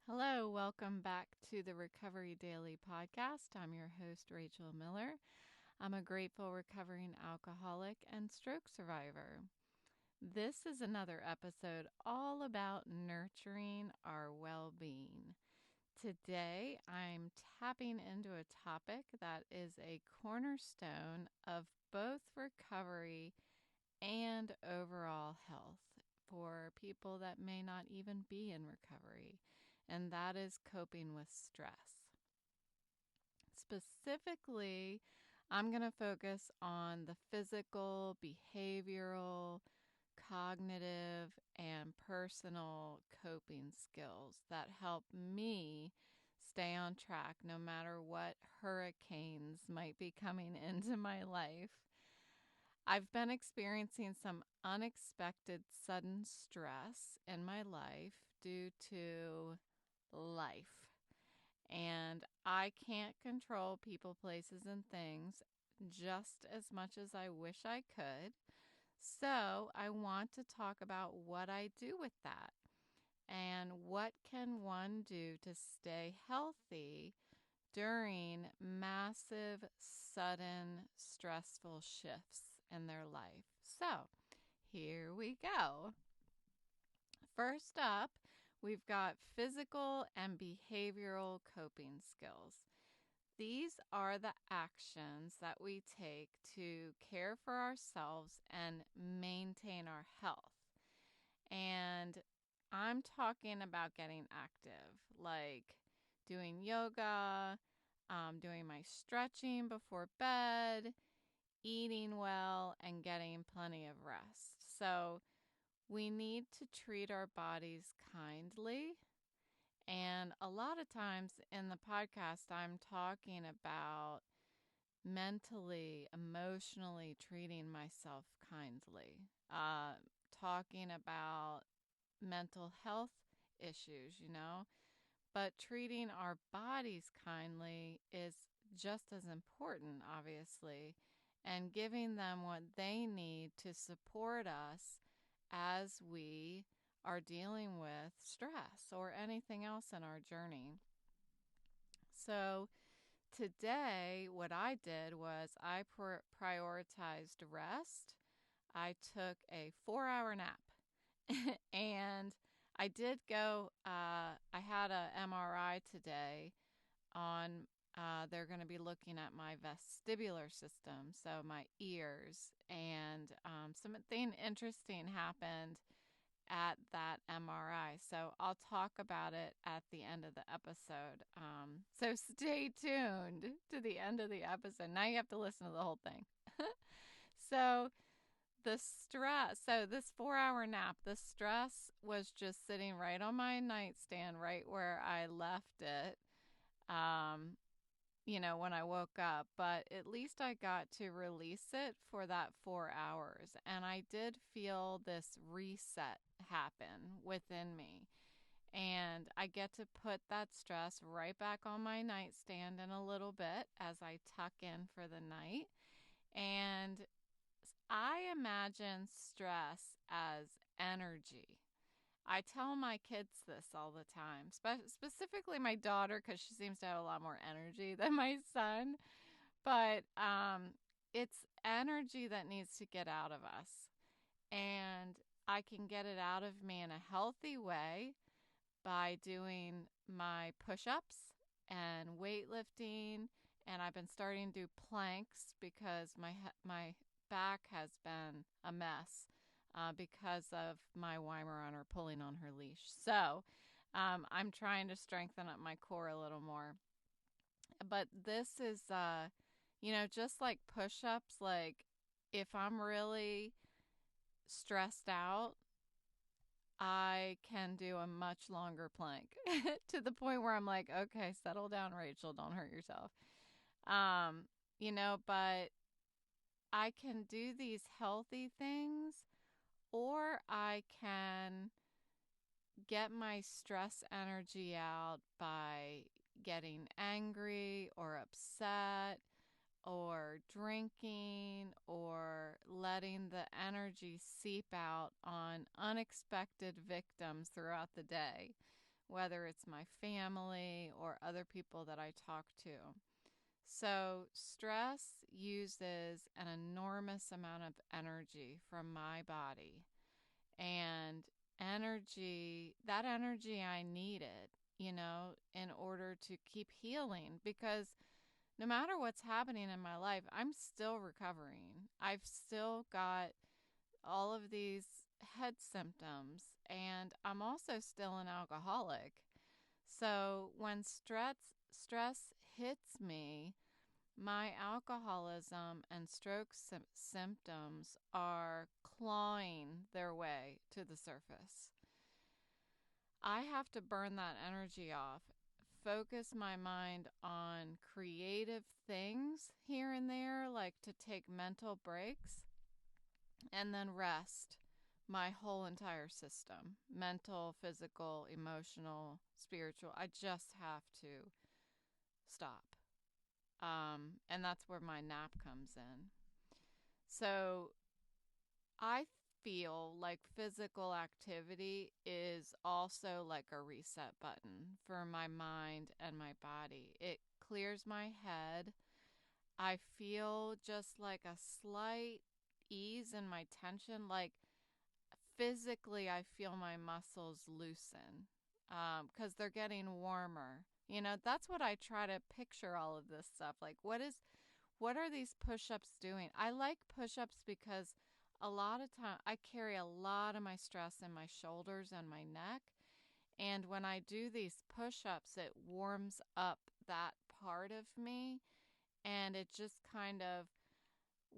Hello, welcome back to the Recovery Daily podcast. I'm your host, Rachel Miller. I'm a grateful recovering alcoholic and stroke survivor. This is another episode all about nurturing our well being. Today, I'm tapping into a topic that is a cornerstone of both recovery and overall health for people that may not even be in recovery, and that is coping with stress. Specifically, I'm going to focus on the physical, behavioral, cognitive, and personal coping skills that help me stay on track no matter what hurricanes might be coming into my life. I've been experiencing some unexpected sudden stress in my life due to life. And I can't control people, places, and things just as much as I wish I could. So I want to talk about what I do with that and what can one do to stay healthy during massive, sudden, stressful shifts in their life. So, here we go. First up, we've got physical and behavioral coping skills. These are the actions that we take to care for ourselves and maintain our health. And I'm talking about getting active, like doing yoga, doing my stretching before bed, eating well, and getting plenty of rest. So we need to treat our bodies kindly. And a lot of times in the podcast, I'm talking about mentally, emotionally treating myself kindly, talking about mental health issues. But treating our bodies kindly is just as important, obviously, and giving them what they need to support us as we are dealing with stress or anything else in our journey. So, today, what I did was I prioritized rest. I took a 4-hour nap and I did go, I had a MRI today on, they're going to be looking at my vestibular system, so my ears, and something interesting happened at that MRI. So I'll talk about it at the end of the episode. So stay tuned to the end of the episode. Now you have to listen to the whole thing. So the stress, so this 4-hour nap, the stress was just sitting right on my nightstand, right where I left it, when I woke up. But at least I got to release it for that 4 hours. And I did feel this reset happen within me. And I get to put that stress right back on my nightstand in a little bit as I tuck in for the night. And I imagine stress as energy. I tell my kids this all the time, specifically my daughter, because she seems to have a lot more energy than my son. But it's energy that needs to get out of us. And I can get it out of me in a healthy way by doing my push-ups and weightlifting, and I've been starting to do planks because my back has been a mess because of my Weimaraner pulling on her leash. So I'm trying to strengthen up my core a little more. But this is, just like push-ups, like if I'm really stressed out, I can do a much longer plank to the point where I'm like, okay, settle down, Rachel. Don't hurt yourself. But I can do these healthy things, or I can get my stress energy out by getting angry or upset or drinking or letting the energy seep out on unexpected victims throughout the day. whether it's my family or other people that I talk to. So, stress uses an enormous amount of energy from my body. And that energy I needed, in order to keep healing, because no matter what's happening in my life, I'm still recovering. I've still got all of these head symptoms, and I'm also still an alcoholic. So when stress hits me, my alcoholism and stroke symptoms are clawing their way to the surface. I have to burn that energy off, focus my mind on creative things here and there, like to take mental breaks, and then rest my whole entire system, mental, physical, emotional, spiritual. I just have to stop. And that's where my nap comes in. So I feel like physical activity is also like a reset button for my mind and my body. It clears my head. I feel just like a slight ease in my tension. Like physically, I feel my muscles loosen because they're getting warmer. That's what I try to picture all of this stuff. Like, what are these push-ups doing? I like push-ups because a lot of time I carry a lot of my stress in my shoulders and my neck. And when I do these push-ups, it warms up that part of me. And it just kind of,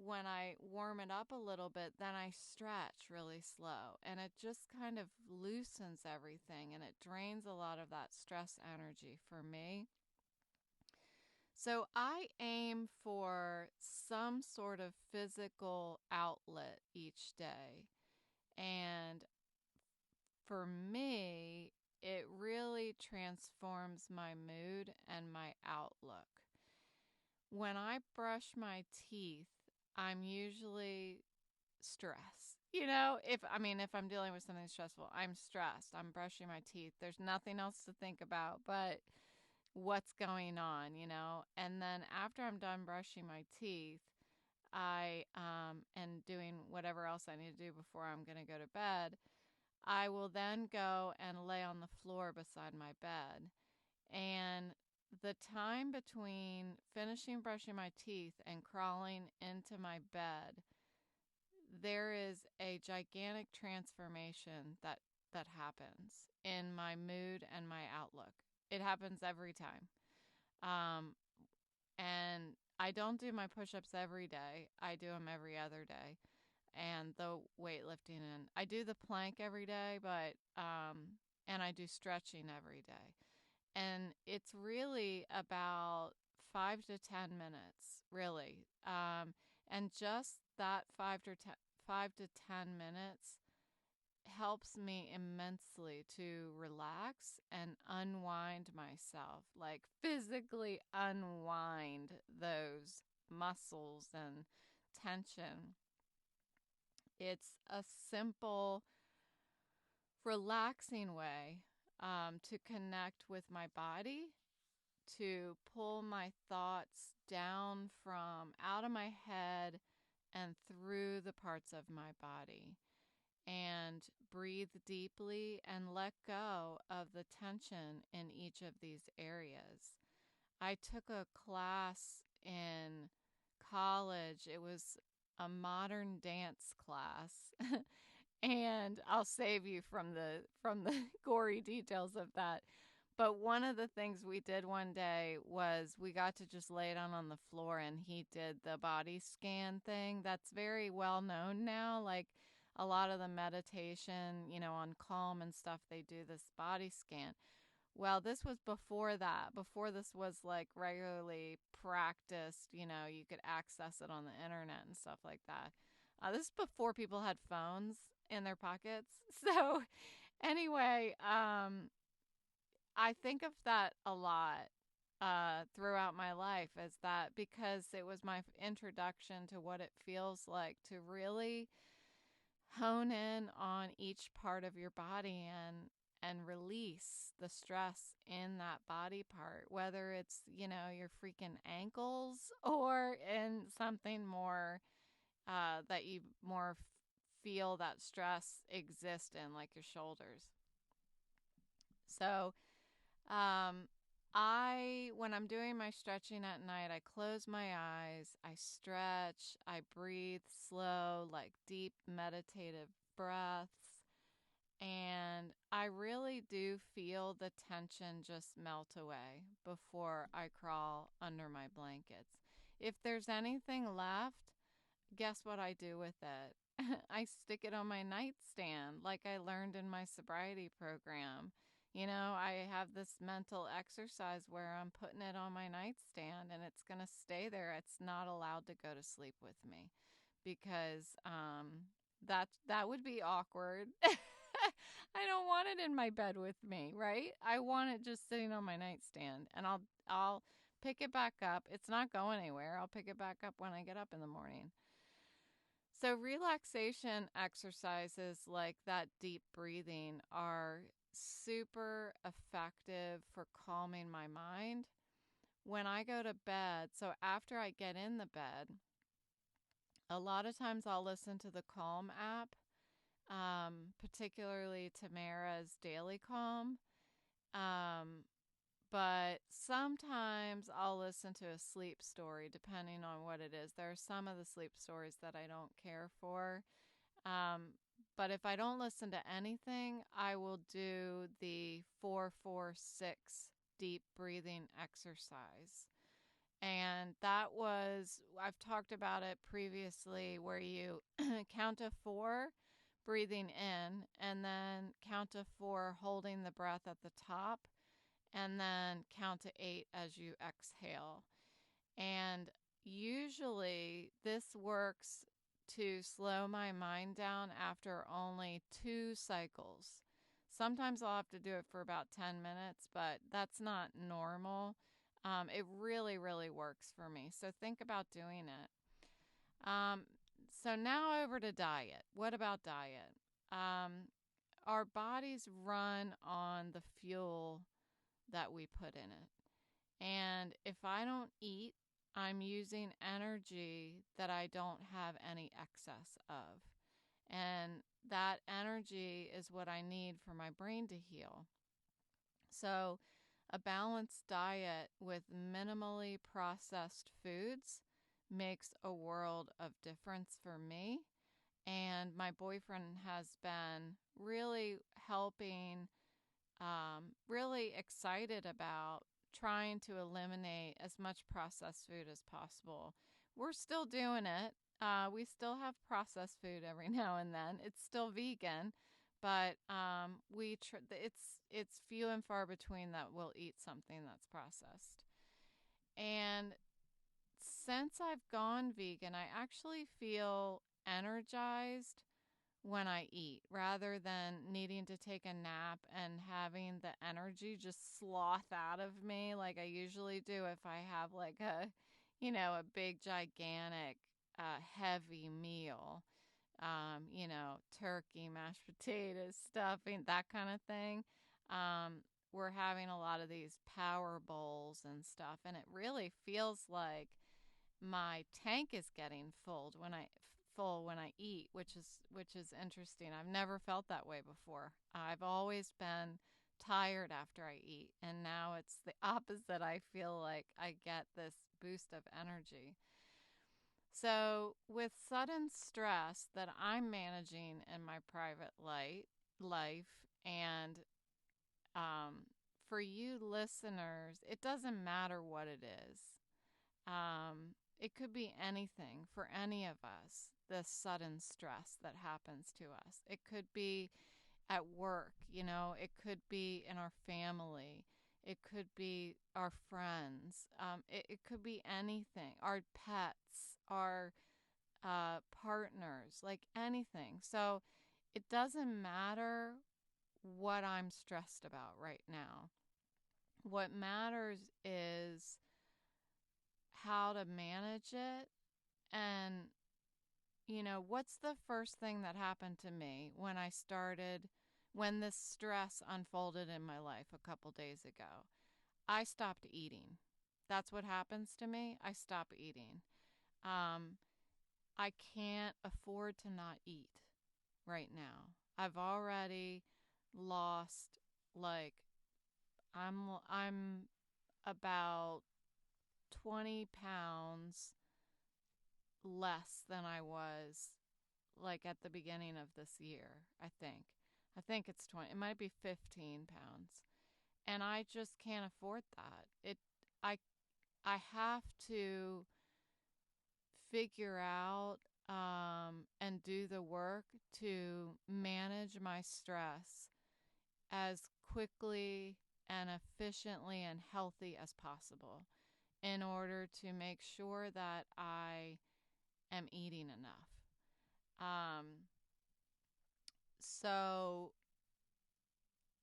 when I warm it up a little bit, then I stretch really slow. And it just kind of loosens everything, and it drains a lot of that stress energy for me. So I aim for some sort of physical outlet each day. And for me, it really transforms my mood and my outlook. When I brush my teeth, I'm usually stressed. If I'm dealing with something stressful, I'm stressed. I'm brushing my teeth. There's nothing else to think about but what's going on. And then after I'm done brushing my teeth, I and doing whatever else I need to do before I'm going to go to bed, I will then go and lay on the floor beside my bed. And the time between finishing brushing my teeth and crawling into my bed, there is a gigantic transformation that happens in my mood and my outlook. It happens every time. Um, and I don't do my push-ups every day. I do them every other day. And the weightlifting, and I do the plank every day, but and I do stretching every day. And it's really about 5 to 10 minutes, really. And just that 5 to 10 minutes helps me immensely to relax and unwind myself, like physically unwind those muscles and tension. It's a simple, relaxing way to connect with my body, to pull my thoughts down from out of my head and through the parts of my body, and breathe deeply and let go of the tension in each of these areas. I took a class in college. It was a modern dance class. And I'll save you from the gory details of that. But one of the things we did one day was we got to just lay down on the floor, and he did the body scan thing. That's very well known now. Like a lot of the meditation, on Calm and stuff, they do this body scan. Well, this was before that. Before this was like regularly practiced, you could access it on the internet and stuff like that. This is before people had phones in their pockets. So anyway, I think of that a lot throughout my life, as that, because it was my introduction to what it feels like to really hone in on each part of your body and release the stress in that body part, whether it's, your freaking ankles or in something more that you more feel that stress exist in, like your shoulders. So, when I'm doing my stretching at night, I close my eyes, I stretch, I breathe slow, like deep meditative breaths, and I really do feel the tension just melt away before I crawl under my blankets. If there's anything left, guess what I do with it? I stick it on my nightstand like I learned in my sobriety program. I have this mental exercise where I'm putting it on my nightstand and it's going to stay there. It's not allowed to go to sleep with me because that would be awkward. I don't want it in my bed with me, right? I want it just sitting on my nightstand, and I'll pick it back up. It's not going anywhere. I'll pick it back up when I get up in the morning. So relaxation exercises like that deep breathing are super effective for calming my mind. When I go to bed, so after I get in the bed, a lot of times I'll listen to the Calm app, particularly Tamara's Daily Calm. Um, but sometimes I'll listen to a sleep story depending on what it is. There are some of the sleep stories that I don't care for. Um, but if I don't listen to anything, I will do the 4-4-6 deep breathing exercise. And I've talked about it previously, where you count to 4 breathing in, and then count to 4 holding the breath at the top, and then count to 8 as you exhale. And usually this works to slow my mind down after only 2 cycles. Sometimes I'll have to do it for about 10 minutes, but that's not normal. It really, really works for me. So think about doing it. So now over to diet. What about diet? Our bodies run on the fuel that we put in it. And if I don't eat, I'm using energy that I don't have any excess of. And that energy is what I need for my brain to heal. So, a balanced diet with minimally processed foods makes a world of difference for me. And my boyfriend has been really helping, really excited about trying to eliminate as much processed food as possible. We're still doing it. We still have processed food every now and then. It's still vegan, but it's few and far between that we'll eat something that's processed. And since I've gone vegan, I actually feel energized when I eat, rather than needing to take a nap and having the energy just sloth out of me like I usually do if I have like a big, gigantic, heavy meal, turkey, mashed potatoes, stuffing, that kind of thing. We're having a lot of these power bowls and stuff, and it really feels like my tank is getting full when I eat, which is interesting. I've never felt that way before. I've always been tired after I eat, and now it's the opposite. I feel like I get this boost of energy. So, with sudden stress that I'm managing in my private life, and for you listeners, it doesn't matter what it is. It could be anything for any of us, the sudden stress that happens to us. It could be at work, it could be in our family, it could be our friends, it could be anything, our pets, our partners, like anything. So it doesn't matter what I'm stressed about right now. What matters is how to manage it. And, what's the first thing that happened to me when this stress unfolded in my life a couple days ago, I stopped eating. That's what happens to me. I stop eating. Um, I can't afford to not eat right now. I've already lost, like, I'm about 20 pounds less than I was like at the beginning of this year, I think. I think it's 20. It might be 15 pounds. And I just can't afford that. I I have to figure out and do the work to manage my stress as quickly and efficiently and healthy as possible in order to make sure that I am eating enough. Um, so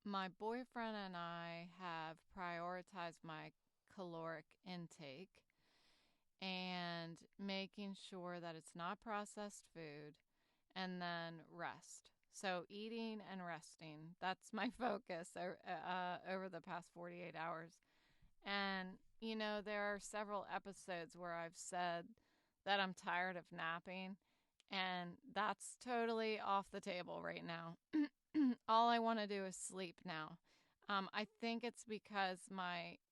my boyfriend and I have prioritized my caloric intake and making sure that it's not processed food, and then rest. So eating and resting, that's my focus over the past 48 hours. And, there are several episodes where I've said that I'm tired of napping, and that's totally off the table right now. All I want to do is sleep now. I think it's because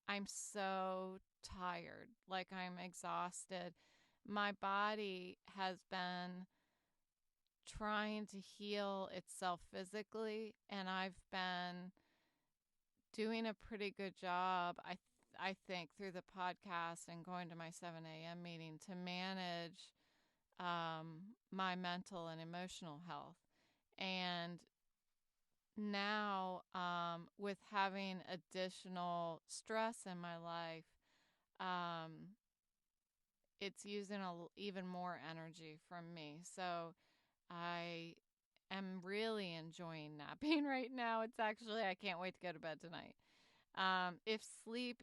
I'm so tired, like I'm exhausted. My body has been trying to heal itself physically, and I've been doing a pretty good job, I think, through the podcast and going to my 7 a.m. meeting to manage my mental and emotional health. And now, with having additional stress in my life, um, it's using even more energy from me. So I am really enjoying napping right now. I can't wait to go to bed tonight. If sleep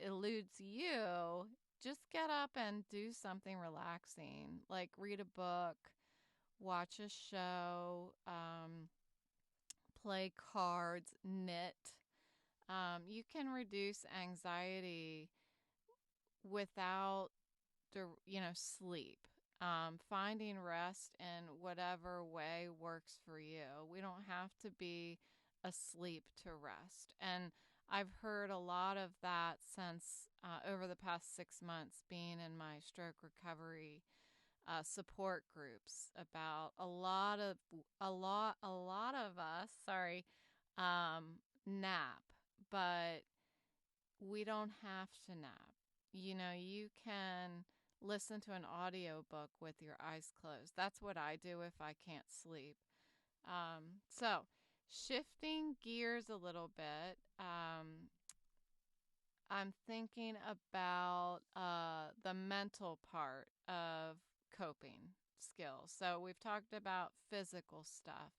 eludes you, just get up and do something relaxing, like read a book, watch a show, play cards, knit. You can reduce anxiety without sleep. Finding rest in whatever way works for you. We don't have to be asleep to rest. And I've heard a lot of that since over the past 6 months being in my stroke recovery support groups about a lot of us, nap, but we don't have to nap. You can listen to an audiobook with your eyes closed. That's what I do if I can't sleep. So shifting gears a little bit, I'm thinking about the mental part of coping skills. So we've talked about physical stuff.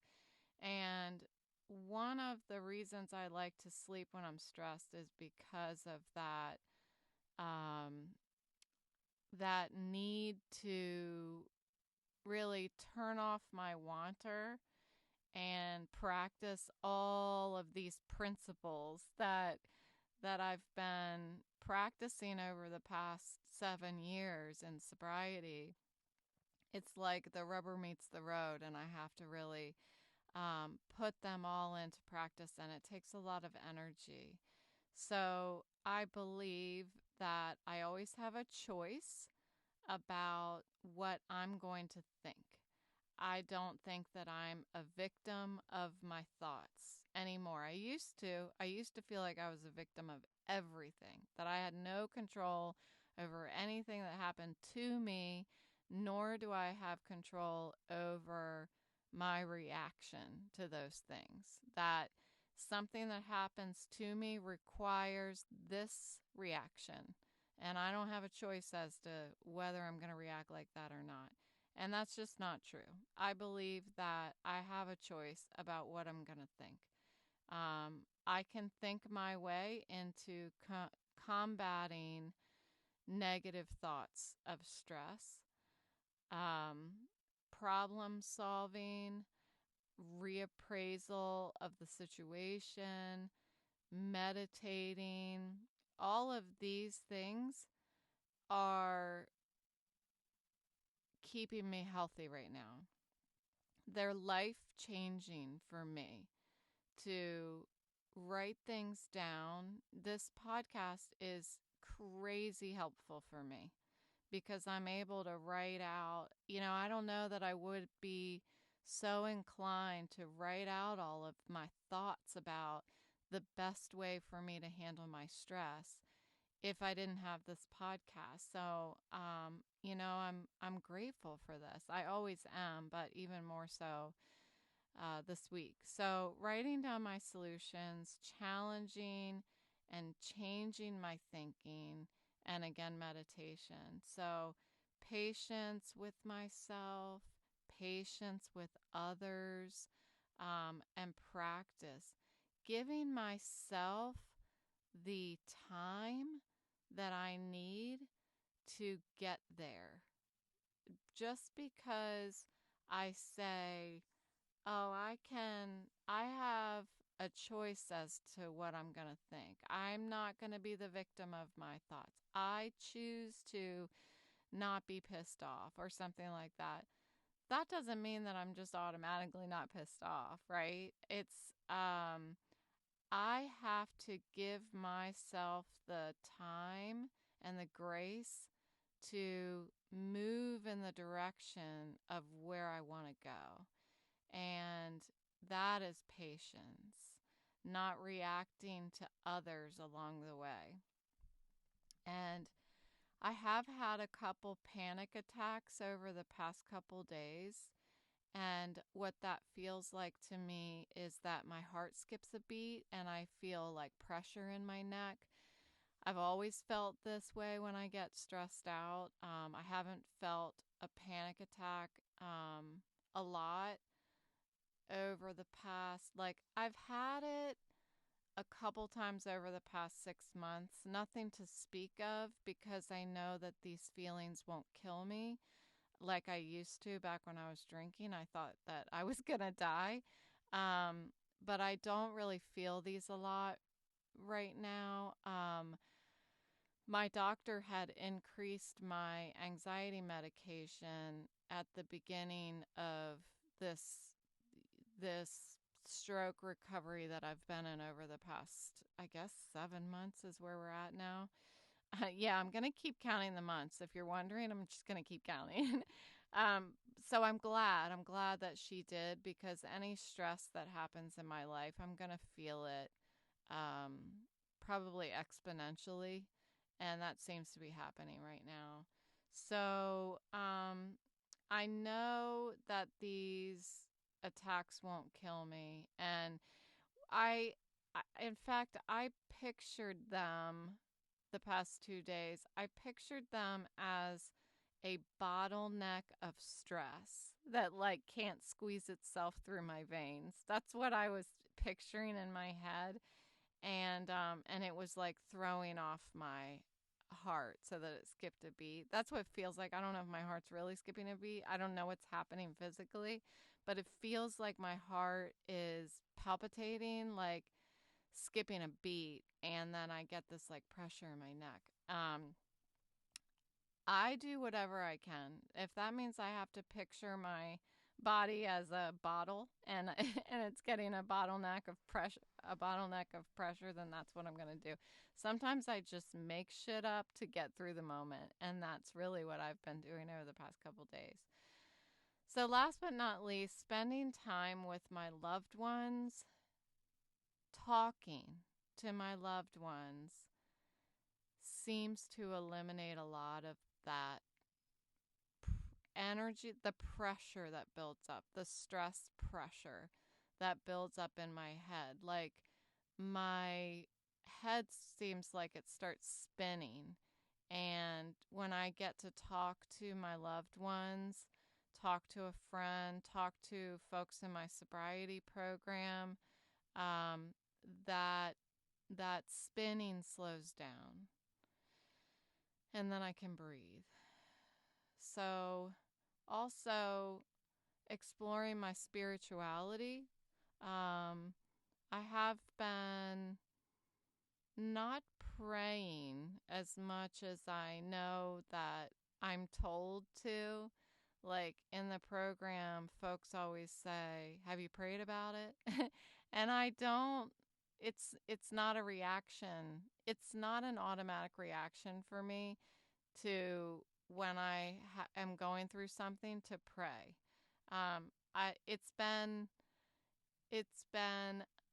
And one of the reasons I like to sleep when I'm stressed is because of um, that need to really turn off my wanter and practice all of these principles that I've been practicing over the past 7 years in sobriety. It's like the rubber meets the road, and I have to really put them all into practice, and it takes a lot of energy. So I believe that I always have a choice about what I'm going to think. I don't think that I'm a victim of my thoughts anymore. I used to. I used to feel like I was a victim of everything, that I had no control over anything that happened to me, nor do I have control over my reaction to those things. That something that happens to me requires this reaction, and I don't have a choice as to whether I'm going to react like that or not. And that's just not true. I believe that I have a choice about what I'm going to think. I can think my way into combating negative thoughts of stress, problem solving, reappraisal of the situation, meditating, all of these things are keeping me healthy right now. They're life changing for me to write things down. This podcast is crazy helpful for me because I'm able to write out, I don't know that I would be so inclined to write out all of my thoughts about the best way for me to handle my stress if I didn't have this podcast. So, I'm grateful for this. I always am, but even more so this week. So, writing down my solutions, challenging and changing my thinking, and again, meditation. So, patience with myself, patience with others, and practice. Giving myself the time that I need to get there. Just because I say, oh, I have a choice as to what I'm going to think. I'm not going to be the victim of my thoughts. I choose to not be pissed off or something like that. That doesn't mean that I'm just automatically not pissed off, right? I have to give myself the time and the grace to move in the direction of where I want to go. And that is patience, not reacting to others along the way. And I have had a couple panic attacks over the past couple days. And what that feels like to me is that my heart skips a beat and I feel like pressure in my neck. I've always felt this way when I get stressed out. I haven't felt a panic attack a lot over the past, I've had it a couple times over the past 6 months. Nothing to speak of because I know that these feelings won't kill me like I used to back when I was drinking. I thought that I was going to die. But I don't really feel these a lot right now. My doctor had increased my anxiety medication at the beginning of this stroke recovery that I've been in over the past, I guess, 7 months is where we're at now. Yeah, I'm going to keep counting the months. If you're wondering, I'm just going to keep counting. So I'm glad. I'm glad that she did because any stress that happens in my life, I'm going to feel it probably exponentially. And that seems to be happening right now. So I know that these attacks won't kill me. And in fact, I pictured them the past 2 days. I pictured them as a bottleneck of stress that can't squeeze itself through my veins. That's what I was picturing in my head. And it was like throwing off my heart so that it skipped a beat. That's what it feels like. I don't know if my heart's really skipping a beat. I don't know what's happening physically, but it feels like my heart is palpitating, like skipping a beat, and then I get this pressure in my neck. I do whatever I can. If that means I have to picture my body as a bottle and and it's getting a bottleneck of pressure, then that's what I'm going to do. Sometimes I just make shit up to get through the moment, and that's really what I've been doing over the past couple days. So last but not least, spending time with my loved ones, talking to my loved ones seems to eliminate a lot of that energy, the pressure that builds up, the stress pressure that builds up in my head. Like my head seems like it starts spinning. And when I get to talk to my loved ones, talk to a friend, talk to folks in my sobriety program, um, that that spinning slows down, and then I can breathe. So also, exploring my spirituality. I have been not praying as much as I know that I'm told to. Like in the program, folks always say, "Have you prayed about it?" And I don't. It's not a reaction. It's not an automatic reaction for me to when I am going through something to pray. I it's been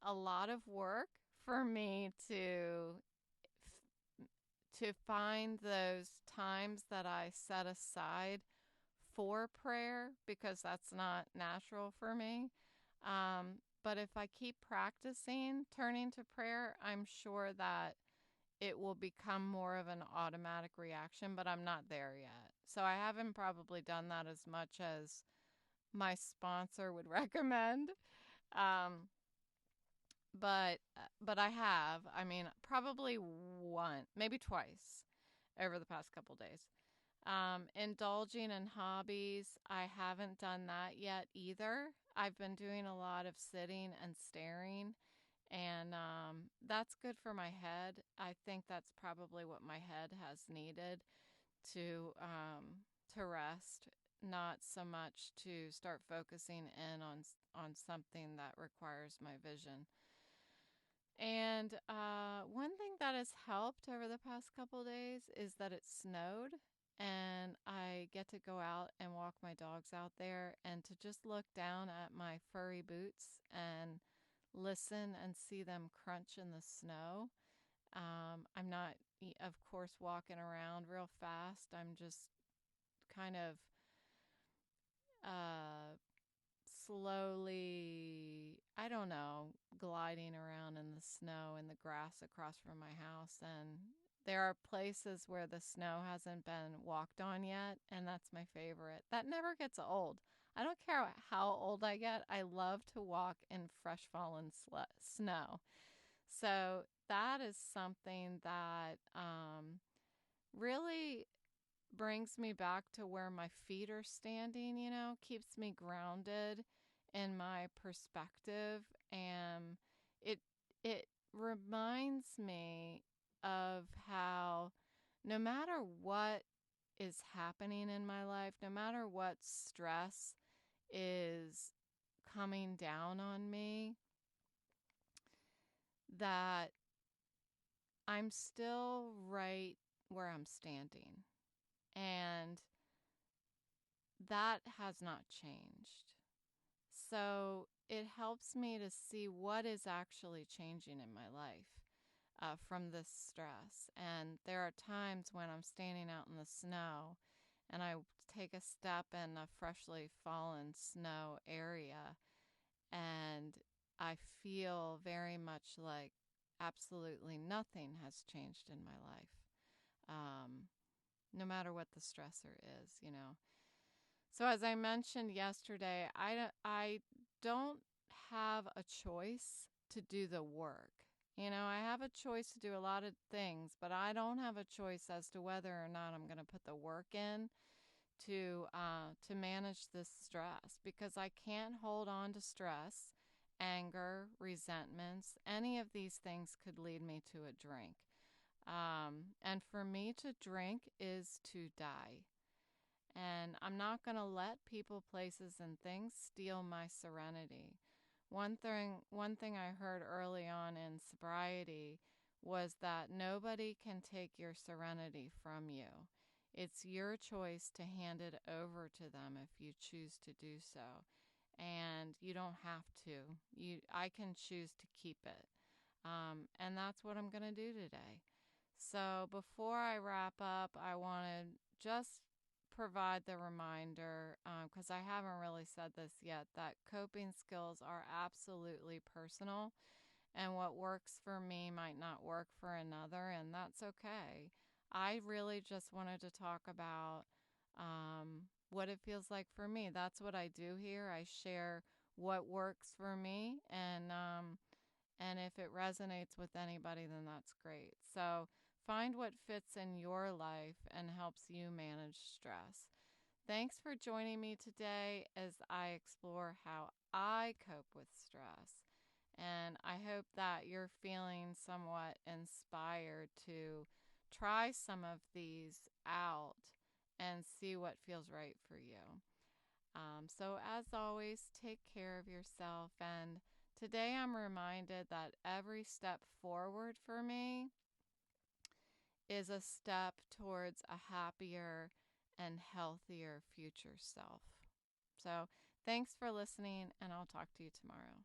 a lot of work for me to find those times that I set aside for prayer because that's not natural for me. But if I keep practicing turning to prayer, I'm sure that it will become more of an automatic reaction, but I'm not there yet. So I haven't probably done that as much as my sponsor would recommend. Um, but I have. I mean, probably one, maybe twice over the past couple days. Indulging in hobbies, I haven't done that yet either. I've been doing a lot of sitting and staring, and that's good for my head. I think that's probably what my head has needed to rest, not so much to start focusing in on something that requires my vision. And one thing that has helped over the past couple days is that it snowed, and I get to go out and walk my dogs out there and to just look down at my furry boots and listen and see them crunch in the snow. I'm not, of course, walking around real fast. I'm just kind of uh, slowly, I don't know, gliding around in the snow and the grass across from my house. And there are places where the snow hasn't been walked on yet, and that's my favorite. That never gets old. I don't care how old I get, I love to walk in fresh fallen snow. So that is something that really brings me back to where my feet are standing, keeps me grounded in my perspective, and it it reminds me of how no matter what is happening in my life, no matter what stress is coming down on me, that I'm still right where I'm standing. And that has not changed. So it helps me to see what is actually changing in my life from this stress. And there are times when I'm standing out in the snow and I take a step in a freshly fallen snow area, and I feel very much like absolutely nothing has changed in my life, no matter what the stressor is. So as I mentioned yesterday, I don't have a choice to do the work. I have a choice to do a lot of things, but I don't have a choice as to whether or not I'm going to put the work in to manage this stress, because I can't hold on to stress, anger, resentments. Any of these things could lead me to a drink. And for me to drink is to die. And I'm not going to let people, places, and things steal my serenity. One thing I heard early on in sobriety was that nobody can take your serenity from you. It's your choice to hand it over to them if you choose to do so. And you don't have to. I can choose to keep it. And that's what I'm going to do today. So before I wrap up, I want to just provide the reminder, because I haven't really said this yet, that coping skills are absolutely personal, and what works for me might not work for another, and that's okay. I really just wanted to talk about what it feels like for me. That's what I do here. I share what works for me, and if it resonates with anybody, then that's great. So find what fits in your life and helps you manage stress. Thanks for joining me today as I explore how I cope with stress. And I hope that you're feeling somewhat inspired to try some of these out and see what feels right for you. So, as always, take care of yourself. And today I'm reminded that every step forward for me is a step towards a happier and healthier future self. So, thanks for listening, and I'll talk to you tomorrow.